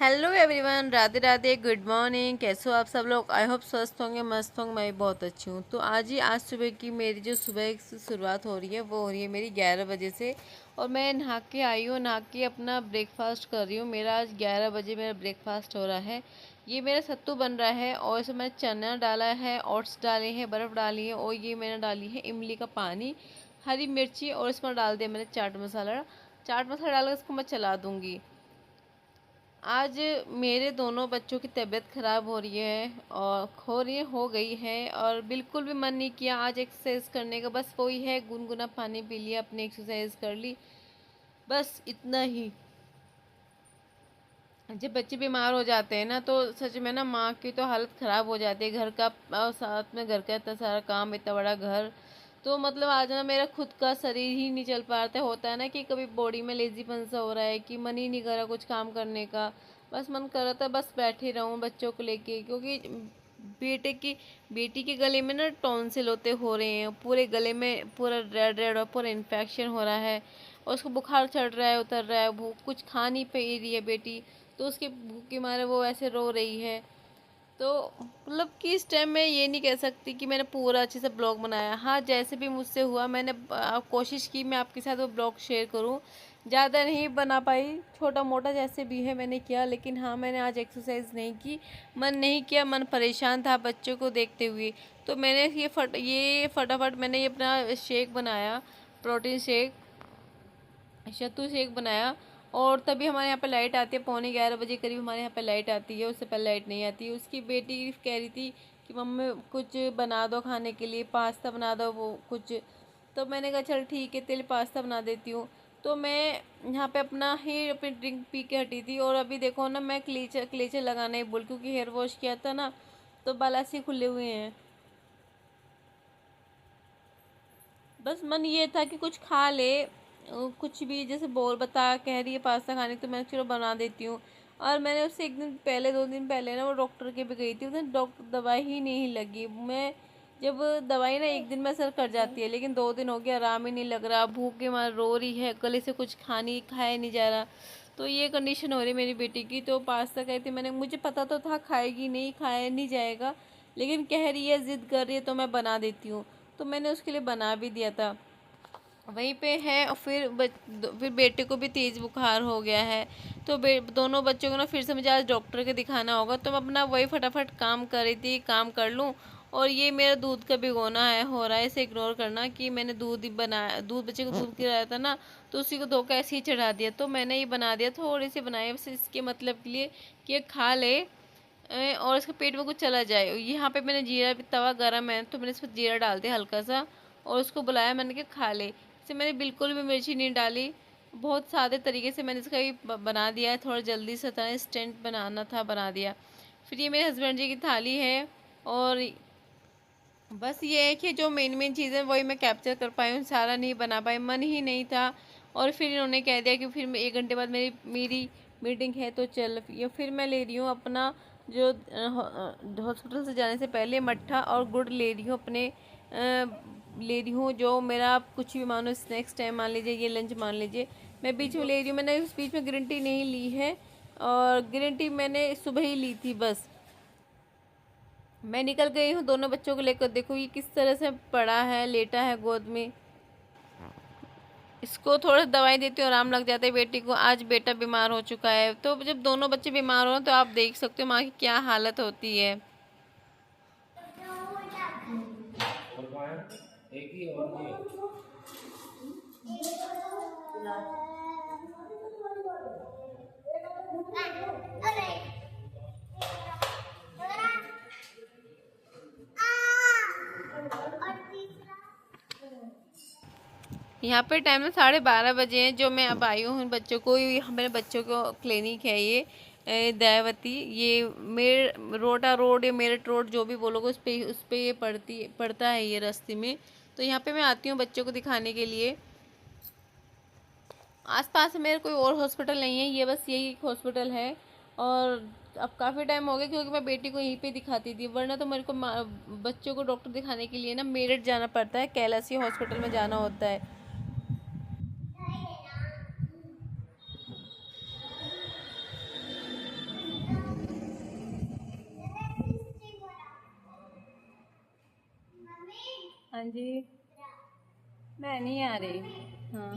Hello everyone, Radhe Radhe, good morning. कैसे हो आप सब लोग? आई होप स्वस्थ होंगे, मस्त होंगे। मैं भी बहुत अच्छी हूँ। तो आज सुबह की मेरी जो सुबह से शुरुआत हो रही है वो हो रही है मेरी 11 बजे से। और मैं नहा के आई हूँ, नहा के अपना ब्रेकफास्ट कर रही हूँ। मेरा आज 11 बजे मेरा ब्रेकफास्ट हो रहा है। ये मेरा सत्तू बन रहा है और इसमें मैंने चना डाला है, ओट्स डाले हैं, बर्फ़ डाली है और ये मैंने डाली है इमली का पानी, हरी मिर्ची और इसमें डाल दिया मैंने चाट मसाला। चाट मसाला डालकर इसको मैं चला दूँगी। आज मेरे दोनों बच्चों की तबीयत ख़राब हो रही है और हो गई है और बिल्कुल भी मन नहीं किया आज एक्सरसाइज करने का। बस वही है, गुनगुना पानी पी लिया, अपनी एक्सरसाइज कर ली, बस इतना ही। जब बच्चे बीमार हो जाते हैं ना तो सच में ना माँ की तो हालत ख़राब हो जाती है। घर का और साथ में घर का इतना सारा काम, इतना बड़ा घर। तो मतलब आज ना मेरा खुद का शरीर ही नहीं चल पाता। होता है ना कि कभी बॉडी में लेजीपन सा हो रहा है कि मन ही नहीं कर रहा कुछ काम करने का। बस मन कर रहा था बस बैठे रहूँ बच्चों को लेके, क्योंकि बेटी के गले में ना टॉन्सिल होते हो रहे हैं, पूरे गले में पूरा रेड रेड और पूरा इन्फेक्शन हो रहा है और उसको बुखार चढ़ रहा है, उतर रहा है। वो कुछ खा नहीं पा रही है बेटी, तो उसके भूख के मारे वो ऐसे रो रही है। तो मतलब कि इस टाइम मैं ये नहीं कह सकती कि मैंने पूरा अच्छे से ब्लॉग बनाया। हाँ, जैसे भी मुझसे हुआ मैंने कोशिश की मैं आपके साथ वो ब्लॉग शेयर करूँ। ज़्यादा नहीं बना पाई, छोटा मोटा जैसे भी है मैंने किया। लेकिन हाँ, मैंने आज एक्सरसाइज नहीं की, मन नहीं किया, मन परेशान था बच्चों को देखते हुए। तो मैंने ये फटाफट मैंने ये अपना शेक बनाया, प्रोटीन शेक, सत्तू शेक बनाया। और तभी हमारे यहाँ पे लाइट आती है, 11:15 बजे करीब हमारे यहाँ पे लाइट आती है। उससे पहले लाइट नहीं आती। उसकी बेटी कह रही थी कि मम्मी कुछ बना दो खाने के लिए, पास्ता बना दो वो कुछ। तो मैंने कहा चल ठीक है, तेरे लिए पास्ता बना देती हूँ। तो मैं यहाँ पे अपनी ड्रिंक पी के हटी थी और अभी देखो ना मैं क्लेचर लगाना ही भूल, क्योंकि हेयर वॉश किया था ना तो बाल ऐसे खुले हुए हैं। बस मन ये था कि कुछ खा ले, कुछ भी, जैसे बोल बता कह रही है पास्ता खाने, तो मैं चलो बना देती हूँ। और मैंने उससे एक दिन पहले, 2 दिन पहले ना वो डॉक्टर के भी गई थी, उन्हें डॉक्टर दवाई ही नहीं लगी। मैं जब दवाई ना एक दिन में असर कर जाती है, लेकिन 2 दिन हो गया आराम ही नहीं लग रहा। भूख के मारे रो रही है, गले से कुछ खाया नहीं जा रहा। तो ये कंडीशन हो रही है मेरी बेटी की। तो पास्ता कही थी मैंने, मुझे पता तो था खाएगी नहीं, खाया नहीं जाएगा, लेकिन कह रही है, जिद कर रही है तो मैं बना देती हूँ। तो मैंने उसके लिए बना भी दिया था। वहीं पे है और फिर बेटे को भी तेज़ बुखार हो गया है। तो दोनों बच्चों को ना फिर से मुझे आज डॉक्टर के दिखाना होगा। तो मैं अपना वही फटाफट काम कर रही थी, काम कर लूँ। और ये मेरा दूध का भिगोना है, हो रहा है, इसे इग्नोर करना कि मैंने दूध ही बनाया, दूध बच्चे को दूध गिराया था ना, तो उसी को धोकर ऐसे ही चढ़ा दिया। तो मैंने ये बना दिया, थोड़ी सी बनाई बस इसके मतलब के लिए कि ये खा ले और इसके पेट में कुछ चला जाए। यहाँ पे मैंने जीरा, तवा गर्म है तो मैंने इसमें जीरा डाल दिया हल्का सा और उसको बुलाया, मैंने कहा खा ले। इसे मैंने बिल्कुल भी मिर्ची नहीं डाली, बहुत सादे तरीके से मैंने इसका ये बना दिया है। थोड़ा जल्दी से था, इंस्टेंट बनाना था, बना दिया। फिर ये मेरे हस्बैंड जी की थाली है और बस ये है कि जो मेन मेन चीज़ें वही मैं कैप्चर कर पाई हूँ, सारा नहीं बना पाई, मन ही नहीं था। और फिर इन्होंने कह दिया कि फिर 1 घंटे बाद मेरी मीटिंग है तो चल। या फिर मैं ले रही हूँ अपना जो हॉस्पिटल से जाने से पहले मट्ठा और गुड़ ले रही हूँ अपने, ले रही हूँ जो मेरा, आप कुछ भी मानो, स्नैक्स टाइम मान लीजिए, ये लंच मान लीजिए, मैं बीच में ले रही हूँ। मैंने उस बीच में ग्रीन टी नहीं ली है और ग्रीन टी मैंने सुबह ही ली थी बस। मैं निकल गई हूँ दोनों बच्चों को लेकर। देखो ये किस तरह से पड़ा है, लेटा है गोद में। इसको थोड़ा दवाई देती हूँ, आराम लग जाता है बेटी को। आज बेटा बीमार हो चुका है, तो जब दोनों बच्चे बीमार हो तो आप देख सकते हो माँ की क्या हालत होती है। यहाँ पे टाइम में 12:30 बजे हैं, जो मैं अब आई हूँ बच्चों को, मेरे बच्चों को क्लिनिक है ये, दयावती, ये रोटा रोड या मेरठ रोड जो भी बोलोगे उस पे ये पड़ता है ये रास्ते में। तो यहाँ पे मैं आती हूँ बच्चों को दिखाने के लिए। आसपास मेरे कोई और हॉस्पिटल नहीं है, ये बस यही एक हॉस्पिटल है। और अब काफ़ी टाइम हो गया क्योंकि मैं बेटी को यहीं पे दिखाती थी, वरना तो मेरे को बच्चों को डॉक्टर दिखाने के लिए ना मेरठ जाना पड़ता है, कैलाशी हॉस्पिटल में जाना होता है। हाँ जी, मैं नहीं आ रही। हाँ।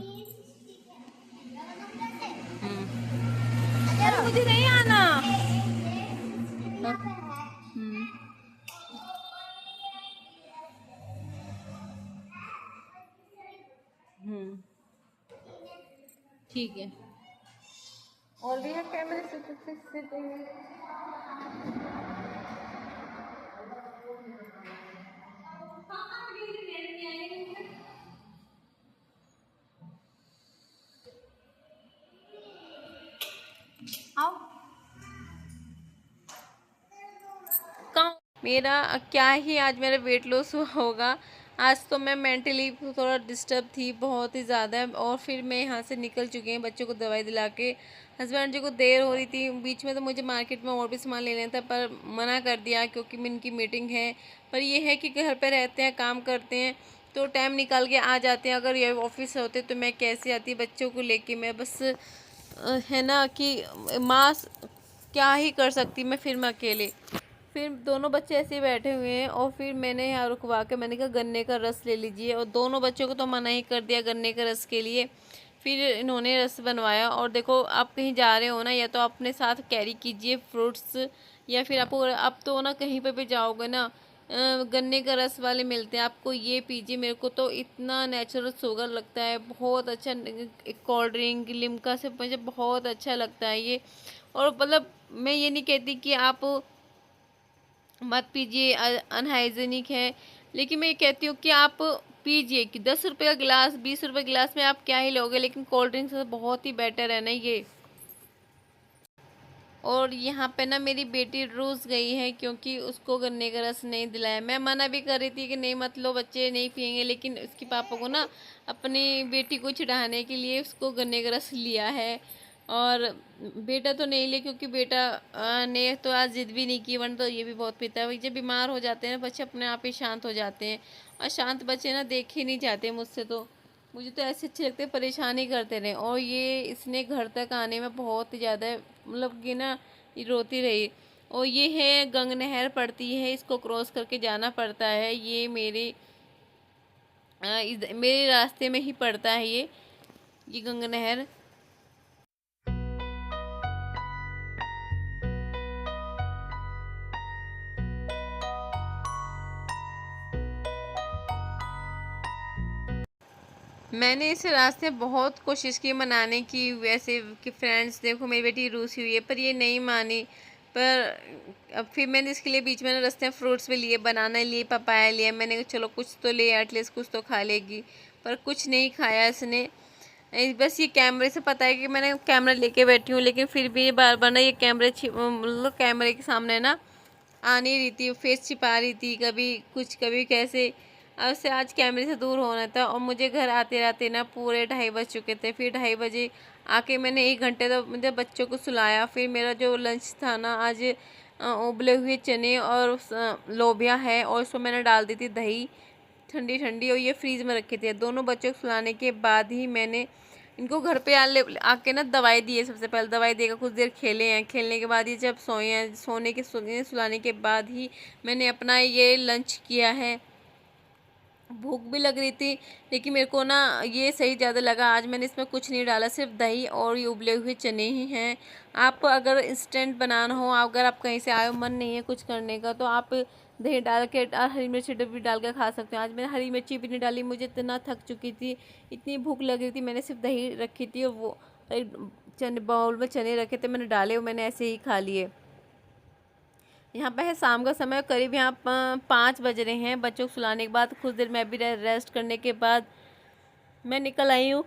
अरे मुझे नहीं आना। हम्म। हम्म। ठीक है। और भी है कैमरे से आओ। मेरा क्या ही आज मेरा वेट लॉस हुआ होगा। आज तो मैं मेंटली थोड़ा डिस्टर्ब थी बहुत ही ज़्यादा, और फिर मैं यहाँ से निकल चुकी हूँ बच्चों को दवाई दिला के। हस्बैंड जी को देर हो रही थी, बीच में तो मुझे मार्केट में और भी सामान ले लेना था पर मना कर दिया क्योंकि मैं इनकी मीटिंग है। पर ये है कि घर पे रहते हैं, काम करते हैं तो टाइम निकाल के आ जाते हैं। अगर ये ऑफिस होते तो मैं कैसे आती बच्चों को लेके। मैं बस है ना कि माँ क्या ही कर सकती मैं, फिर मैं अकेले। फिर दोनों बच्चे ऐसे ही बैठे हुए हैं और फिर मैंने यहाँ रुकवा के मैंने कहा गन्ने का रस ले लीजिए, और दोनों बच्चों को तो मना ही कर दिया गन्ने के रस के लिए। फिर इन्होंने रस बनवाया। और देखो आप कहीं जा रहे हो ना, या तो अपने साथ कैरी कीजिए फ्रूट्स, या फिर आपको आप तो ना कहीं पे भी जाओगे ना गन्ने का रस वाले मिलते हैं, आपको ये पीजिए। मेरे को तो इतना नेचुरल शुगर लगता है, बहुत अच्छा। कोल्ड ड्रिंक लिम्का से मुझे बहुत अच्छा लगता है ये। और मतलब मैं ये नहीं कहती कि आप मत पीजिए, अनहाइजीनिक है, लेकिन मैं ये कहती हूँ कि आप पीजिए। कि 10 रुपये का गिलास 20 रुपये गिलास में आप क्या ही लोगे, लेकिन कोल्ड ड्रिंक से बहुत ही बेटर है ना ये। और यहाँ पे ना मेरी बेटी रूस गई है क्योंकि उसको गन्ने का रस नहीं दिलाया। मैं मना भी कर रही थी कि नहीं मत लो, बच्चे नहीं पियेंगे, लेकिन उसके पापा को ना अपनी बेटी को चिढ़ाने के लिए उसको गन्ने का रस लिया है। और बेटा तो नहीं लिया क्योंकि बेटा ने तो आज जिद भी नहीं की, वरना तो ये भी बहुत पीता है। जब बीमार हो जाते हैं ना बच्चे अपने आप ही शांत हो जाते हैं, और शांत बच्चे ना देखे नहीं जाते मुझसे। तो मुझे तो ऐसे अच्छे लगते, परेशान ही करते रहे। और ये इसने घर तक आने में बहुत ही ज़्यादा मतलब कि ना ये रोती रही। और ये है गंग नहर पड़ती है, इसको क्रॉस करके जाना पड़ता है। ये मेरे रास्ते में ही पड़ता है ये गंग नहर। मैंने इस रास्ते बहुत कोशिश की मनाने की, वैसे कि फ्रेंड्स देखो मेरी बेटी रूसी हुई है, पर ये नहीं मानी। पर अब फिर मैंने इसके लिए बीच में ना रास्ते में फ्रूट्स भी लिए, बनाना लिए, पपाया लिया। मैंने कहा चलो कुछ तो ले, एटलीस्ट कुछ तो खा लेगी, पर कुछ नहीं खाया इसने। बस ये कैमरे से पता है कि मैंने कैमरा लेके बैठी हूँ, लेकिन फिर भी बार बार ना ये मतलब कैमरे के सामने ना आ नहीं रही थी, फेस छिपा रही थी, कभी कुछ कभी कैसे। अब से आज कैमरे से दूर होना था। और मुझे घर आते आते ना पूरे 2:30 बज चुके थे। फिर 2:30 बजे आके मैंने 1 घंटे तो मुझे बच्चों को सुलाया। फिर मेरा जो लंच था ना आज उबले हुए चने और लोबिया है, और उसमें मैंने डाल दी थी दही ठंडी ठंडी, और ये फ्रीज में रखे थे। दोनों बच्चों को सुलाने के बाद ही मैंने इनको घर पे आके ना दवाई दी है। सबसे पहले दवाई देकर कुछ देर खेले हैं, खेलने के बाद ये जब सोए हैं, सुलाने के बाद ही मैंने अपना ये लंच किया है। भूख भी लग रही थी, लेकिन मेरे को ना ये सही ज़्यादा लगा। आज मैंने इसमें कुछ नहीं डाला, सिर्फ दही और ये उबले हुए चने ही हैं। आप अगर इंस्टेंट बनाना हो, अगर आप कहीं से आए हो मन नहीं है कुछ करने का, तो आप दही डाल के हरी मिर्ची भी डाल के खा सकते हो। आज मैंने हरी मिर्ची भी नहीं डाली, मुझे इतना थक चुकी थी, इतनी भूख लग रही थी। मैंने सिर्फ दही रखी थी और वो चने बाउल में चने रखे थे, मैंने डाले, मैंने ऐसे ही खा लिए। यहाँ पे है शाम का समय, करीब यहाँ 5 बज रहे हैं। बच्चों को सुलाने के बाद कुछ देर मैं भी रेस्ट करने के बाद मैं निकल आई हूँ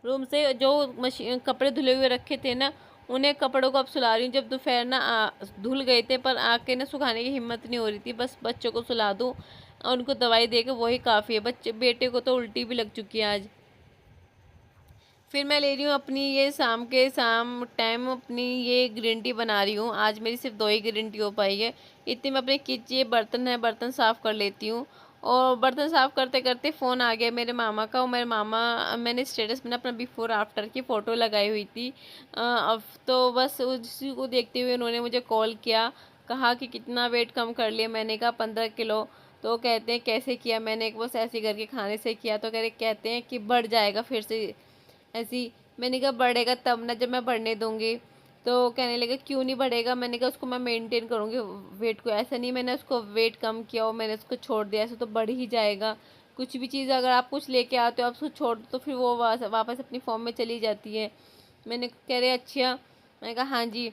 रूम से। जो मशीन कपड़े धुले हुए रखे थे ना, उन्हें कपड़ों को अब सुला रही हूँ। जब दोपहर ना धुल गए थे, पर आके ना सुखाने की हिम्मत नहीं हो रही थी। बस बच्चों को सुला दूँ और उनको दवाई दे के वही काफ़ी है। बेटे को तो उल्टी भी लग चुकी है आज। फिर मैं ले रही हूँ अपनी ये शाम टाइम अपनी ये ग्रीन टी बना रही हूँ। आज मेरी सिर्फ 2 ही ग्रीन टी हो पाई है। इतनी मैं अपने किचन बर्तन है, बर्तन साफ़ कर लेती हूँ। और बर्तन साफ़ करते करते फ़ोन आ गया मेरे मामा का। और मेरे मामा, मैंने स्टेटस में ना अपना बिफ़ोर आफ्टर की फ़ोटो लगाई हुई थी। अब तो बस उसी को देखते हुए उन्होंने मुझे कॉल किया। कहा कि कितना वेट कम कर लिया। मैंने कहा 15 किलो। तो कहते हैं कैसे किया? मैंने बस ऐसे करके खाने से किया। तो कहते हैं कि बढ़ जाएगा फिर से ऐसी। मैंने कहा बढ़ेगा तब ना जब मैं बढ़ने दूंगी। तो कहने लगे क्यों नहीं बढ़ेगा? मैंने कहा उसको मैं मेंटेन करूँगी वेट को, ऐसा नहीं मैंने उसको वेट कम किया और मैंने उसको छोड़ दिया, ऐसा तो बढ़ ही जाएगा। कुछ भी चीज़ अगर आप कुछ लेके आते हो आप उसको छोड़ दो तो फिर वो वापस अपनी फॉर्म में चली जाती है। मैंने कह रहे अच्छा। मैंने कहा हाँ जी।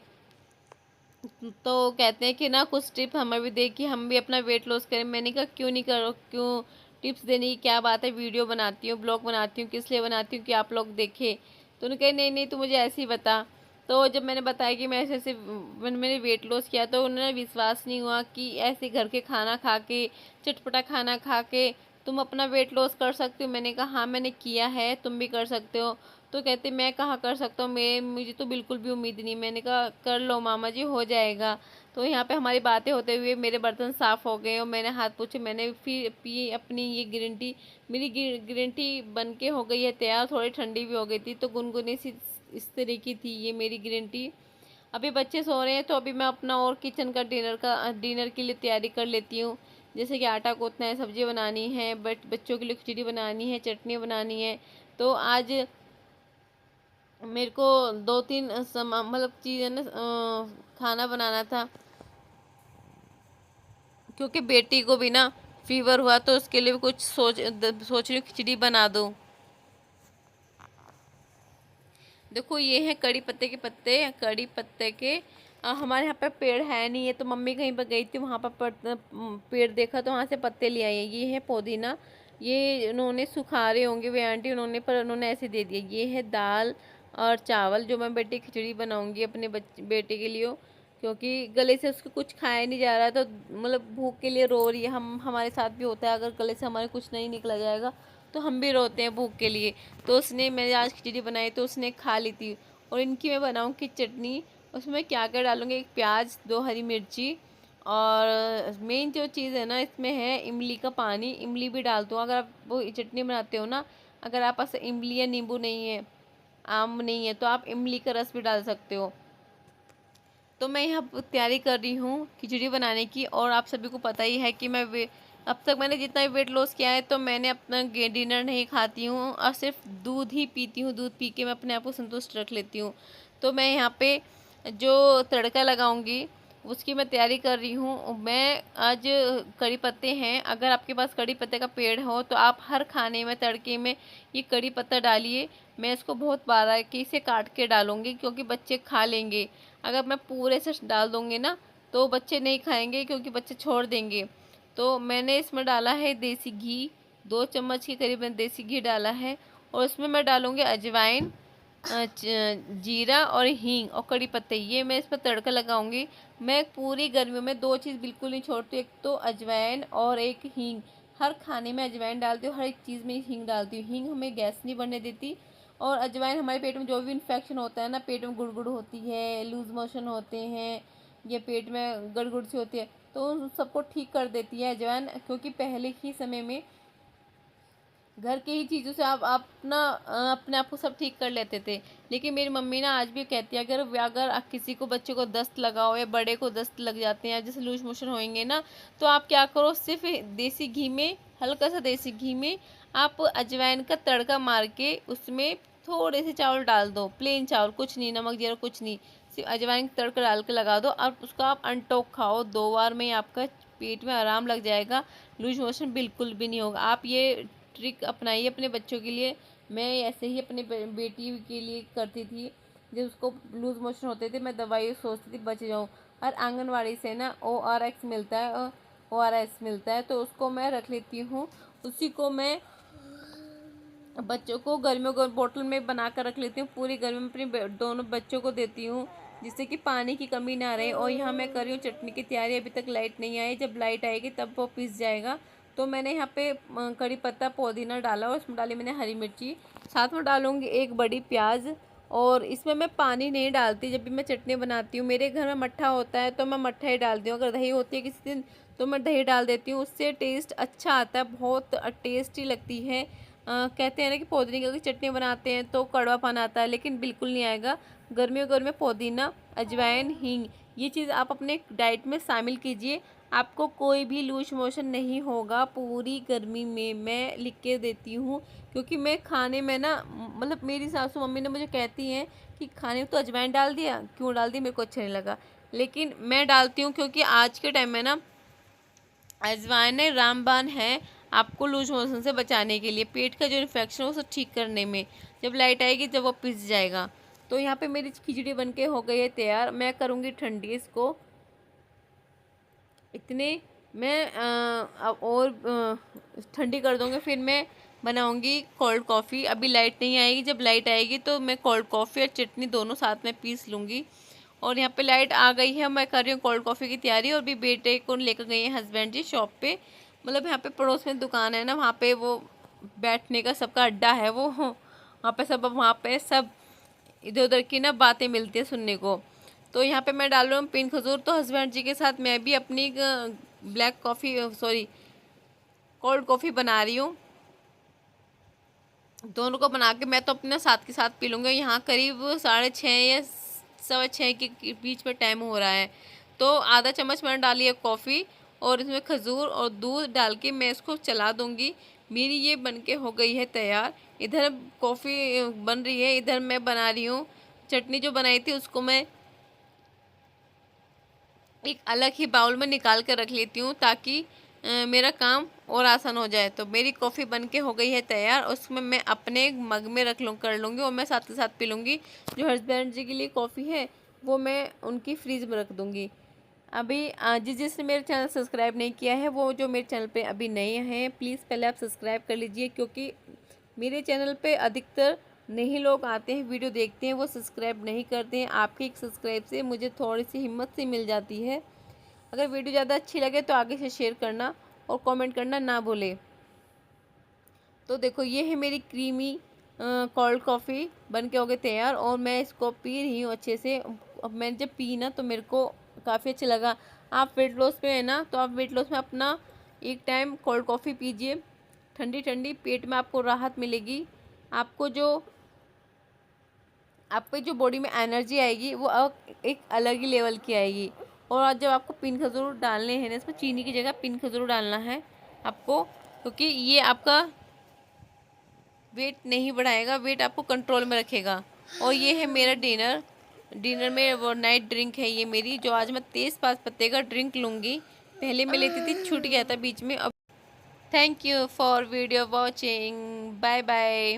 तो कहते हैं कि ना कुछ टिप हमें भी दे कि हम भी अपना वेट लॉस करें। मैंने कहा क्यों नहीं करो, क्यों टिप्स देने की क्या बात है, वीडियो बनाती हूँ, ब्लॉग बनाती हूँ, किस लिए बनाती हूँ कि आप लोग देखें। तो उन्होंने कहा नहीं नहीं तू मुझे ऐसे ही बता। तो जब मैंने बताया कि मैं ऐसे ऐसे मैंने वेट लॉस किया तो उन्होंने विश्वास नहीं हुआ कि ऐसे घर के खाना खा के, चटपटा खाना खा के तुम अपना वेट लॉस कर सकते हो। मैंने कहा हाँ मैंने किया है, तुम भी कर सकते हो। तो कहते मैं कहाँ कर सकता हूँ, मैं मुझे तो बिल्कुल भी उम्मीद नहीं। मैंने कहा कर लो मामा जी, हो जाएगा। तो यहाँ पे हमारी बातें होते हुए मेरे बर्तन साफ़ हो गए और मैंने हाथ पोछे, मैंने फिर पी अपनी ये ग्रीन टी। मेरी ग्रीन टी बन के हो गई है तैयार, थोड़ी ठंडी भी हो गई थी तो गुनगुनी सी इस तरह की थी ये मेरी ग्रीन टी। अभी बच्चे सो रहे हैं तो अभी मैं अपना और किचन का डिनर के लिए तैयारी कर लेती हूँ। जैसे कि आटा गूंथना है, सब्जी बनानी है, बच्चों के लिए खिचड़ी बनानी है, चटनी बनानी है। तो आज मेरे को 2-3 मतलब चीज़ें ना खाना बनाना था, क्योंकि बेटी को भी ना फीवर हुआ तो उसके लिए भी कुछ सोच रही हूँ खिचड़ी बना दूँ। देखो ये है कड़ी पत्ते के पत्ते, कड़ी पत्ते के हमारे यहाँ पर पेड़ है नहीं है तो मम्मी कहीं पर गई थी वहाँ पर पेड़ देखा तो वहाँ से पत्ते ले आए हैं। ये है पुदीना, ये उन्होंने सुखा रहे होंगे वे आंटी, उन्होंने पर उन्होंने ऐसे दे दिया। ये है दाल और चावल जो मैं बेटी खिचड़ी बनाऊंगी अपने बेटे के लिए, क्योंकि गले से उसको कुछ खाया नहीं जा रहा है तो मतलब भूख के लिए रो रही है। हमारे साथ भी होता है, अगर गले से हमारे कुछ नहीं निकला जाएगा तो हम भी रोते हैं भूख के लिए। तो उसने मैंने आज खिचड़ी बनाई तो उसने खा ली थी। और इनकी मैं बनाऊँगी चटनी, उसमें क्या क्या डालूँगी, एक प्याज, 2 हरी मिर्ची, और मेन जो चीज़ है ना इसमें है इमली का पानी। इमली भी डालती हूँ अगर आप वो चटनी बनाते हो ना, अगर आप पास इमली या नींबू नहीं है, आम नहीं है, तो आप इमली का रस भी डाल सकते हो। तो मैं यहाँ तैयारी कर रही हूँ खिचड़ी बनाने की। और आप सभी को पता ही है कि अब तक मैंने जितना वेट लॉस किया है तो मैंने अपना डिनर नहीं खाती हूँ और सिर्फ दूध ही पीती हूँ। दूध पी के मैं अपने आप को संतुष्ट रख लेती हूँ। तो मैं यहाँ पे जो तड़का लगाऊंगी उसकी मैं तैयारी कर रही हूँ। मैं आज कड़ी पत्ते हैं, अगर आपके पास कड़ी पत्ते का पेड़ हो तो आप हर खाने में तड़के में ये कड़ी पत्ता डालिए। मैं इसको बहुत बारीकी से काट के डालूंगी क्योंकि बच्चे खा लेंगे। अगर मैं पूरे से डाल दूँगी ना तो बच्चे नहीं खाएंगे क्योंकि बच्चे छोड़ देंगे। तो मैंने इसमें डाला है देसी घी, 2 चम्मच के करीब मैंने देसी घी डाला है। और उसमें मैं डालूँगी अजवाइन, जीरा और हींग और कड़ी पत्ते, ये मैं इस पर तड़का लगाऊंगी। मैं पूरी गर्मियों में 2 चीज़ बिल्कुल नहीं छोड़ती, एक तो अजवाइन और एक हींग। हर खाने में अजवाइन डालती हूँ, हर एक चीज़ में हींग डालती हूँ। हींग हमें गैस नहीं बढ़ने देती और अजवाइन हमारे पेट में जो भी इन्फेक्शन होता है ना, पेट में गुड़गुड़ होती है, लूज मोशन होते हैं, ये पेट में गड़गुड़ सी होती है, तो उन सबको ठीक कर देती है अजवाइन। क्योंकि पहले ही समय में घर की ही चीज़ों से आप अपना अपने आप को सब ठीक कर लेते थे। लेकिन मेरी मम्मी ना आज भी कहती है अगर अगर किसी को बच्चे को दस्त लगाओ या बड़े को दस्त लग जाते हैं जैसे लूज मोशन होएंगे ना, तो आप क्या करो, सिर्फ देसी घी में, हल्का सा देसी घी में आप अजवाइन का तड़का मार के उसमें थोड़े से चावल डाल दो, प्लेन चावल, कुछ नहीं, नमक जीरा कुछ नहीं, सिर्फ अजवाइन का तड़का डाल के लगा दो और उसका आप अनटोक खाओ। 2 बार में ही आपका पेट में आराम लग जाएगा, लूज मोशन बिल्कुल भी नहीं होगा। आप ये ट्रिक अपनाइए अपने बच्चों के लिए। मैं ऐसे ही अपने बेटी के लिए करती थी, जब उसको लूज मोशन होते थे मैं दवाई सोचती थी बच जाऊँ। और आंगनवाड़ी से ना ORX मिलता है, ORS मिलता है, तो उसको मैं रख लेती हूँ। उसी को मैं बच्चों को गर्मियों को बोतल में बना कर रख लेती हूँ, पूरी गर्मी में अपने दोनों बच्चों को देती हूँ जिससे कि पानी की कमी ना रहे। और यहाँ मैं कर रही हूँ चटनी की तैयारी, अभी तक लाइट नहीं आई, जब लाइट आएगी तब वो पिस जाएगा। तो मैंने यहाँ पे कड़ी पत्ता पुदीना डाला और उसमें डाली मैंने हरी मिर्ची, साथ में डालूंगी एक बड़ी प्याज। और इसमें मैं पानी नहीं डालती, जब भी मैं चटनी बनाती हूँ मेरे घर में मट्ठा होता है तो मैं मट्ठा ही डालती हूँ, अगर दही होती है किसी दिन तो मैं दही डाल देती हूँ, उससे टेस्ट अच्छा आता है, बहुत टेस्टी लगती है। कहते हैं ना कि पुदीने की चटनी बनाते हैं तो कड़वापन आता है, लेकिन बिल्कुल नहीं आएगा। गर्मियों गर्मियों पुदीना, अजवाइन, हींग, ये चीज़ आप अपने डाइट में शामिल कीजिए, आपको कोई भी लूज मोशन नहीं होगा पूरी गर्मी में, मैं लिख के देती हूँ। क्योंकि मैं खाने में ना, मतलब मेरी सासू मम्मी ने मुझे कहती हैं कि खाने में तो अजवाइन डाल दिया, क्यों डाल दी, मेरे को अच्छा नहीं लगा, लेकिन मैं डालती हूँ क्योंकि आज के टाइम में ना अजवाइन रामबाण है आपको लूज मोशन से बचाने के लिए, पेट का जो इन्फेक्शन है उसे ठीक करने में। जब लाइट आएगी जब वो पिस जाएगा। तो यहाँ पे मेरी खिचड़ी बनके हो गई है तैयार, मैं करूँगी ठंडी इसको। इतने मैं और ठंडी कर दूँगी, फिर मैं बनाऊँगी कोल्ड कॉफ़ी। अभी लाइट नहीं आएगी, जब लाइट आएगी तो मैं कोल्ड कॉफ़ी और चटनी दोनों साथ में पीस लूँगी। और यहाँ पे लाइट आ गई है, मैं कर रही हूँ कोल्ड कॉफ़ी की तैयारी। और भी बेटे को लेकर गए हैं हस्बैंड जी शॉप पे, मतलब यहाँ पे पड़ोस में दुकान है ना, वहाँ पे वो बैठने का सबका अड्डा है वो, वहाँ पे सब इधर उधर की ना बातें मिलती है सुनने को। तो यहाँ पे मैं डाल रही हूँ पिन खजूर। तो हस्बैंड जी के साथ मैं भी अपनी black coffee sorry cold coffee बना रही हूँ। दोनों को बना के मैं तो अपने साथ के साथ पी लूँगी। यहाँ करीब 6:30 या 6:15 के बीच में टाइम हो रहा है। तो आधा चम्मच मैंने डाली है कॉफ़ी और इसमें खजूर और दूध डाल के मैं इसको चला दूँगी। मेरी ये बनके हो गई है तैयार। इधर कॉफ़ी बन रही है, इधर मैं बना रही हूँ चटनी। जो बनाई थी उसको मैं एक अलग ही बाउल में निकाल कर रख लेती हूँ ताकि मेरा काम और आसान हो जाए। तो मेरी कॉफ़ी बनके हो गई है तैयार, उसमें मैं अपने मग में कर लूँगी और मैं साथ के साथ पी लूँगी। जो हस्बैंड जी के लिए कॉफ़ी है वो मैं उनकी फ्रीज में रख दूँगी। अभी जिसने मेरे चैनल सब्सक्राइब नहीं किया है वो जो मेरे चैनल पे अभी नए हैं, प्लीज़ पहले आप सब्सक्राइब कर लीजिए। क्योंकि मेरे चैनल पे अधिकतर नहीं लोग आते हैं, वीडियो देखते हैं, वो सब्सक्राइब नहीं करते हैं। आपकी एक सब्सक्राइब से मुझे थोड़ी सी हिम्मत सी मिल जाती है। अगर वीडियो ज़्यादा अच्छी लगे तो आगे से शेयर करना और कमेंट करना ना भूले। तो देखो ये है मेरी क्रीमी कोल्ड कॉफ़ी बन के हो गई तैयार और मैं इसको पी रही हूँ अच्छे से। अब मैंने जब पी ना तो मेरे को काफ़ी अच्छा लगा। आप वेट लॉस पे है ना, तो आप वेट लॉस में अपना एक टाइम कोल्ड कॉफ़ी पीजिए, ठंडी ठंडी, पेट में आपको राहत मिलेगी। आपको जो आपके जो बॉडी में एनर्जी आएगी वो एक अलग ही लेवल की आएगी। और आज जब आपको पिन खजूर डालने हैं ना, इसमें चीनी की जगह पिन खजूर डालना है आपको, क्योंकि ये आपका वेट नहीं बढ़ाएगा, वेट आपको कंट्रोल में रखेगा। और ये है मेरा डिनर। डिनर में वो नाइट ड्रिंक है ये मेरी, जो आज मैं तेज़ पास पत्ते का ड्रिंक लूँगी। पहले मैं लेती थी, छूट गया था बीच में। अब thank you for video watching, bye bye.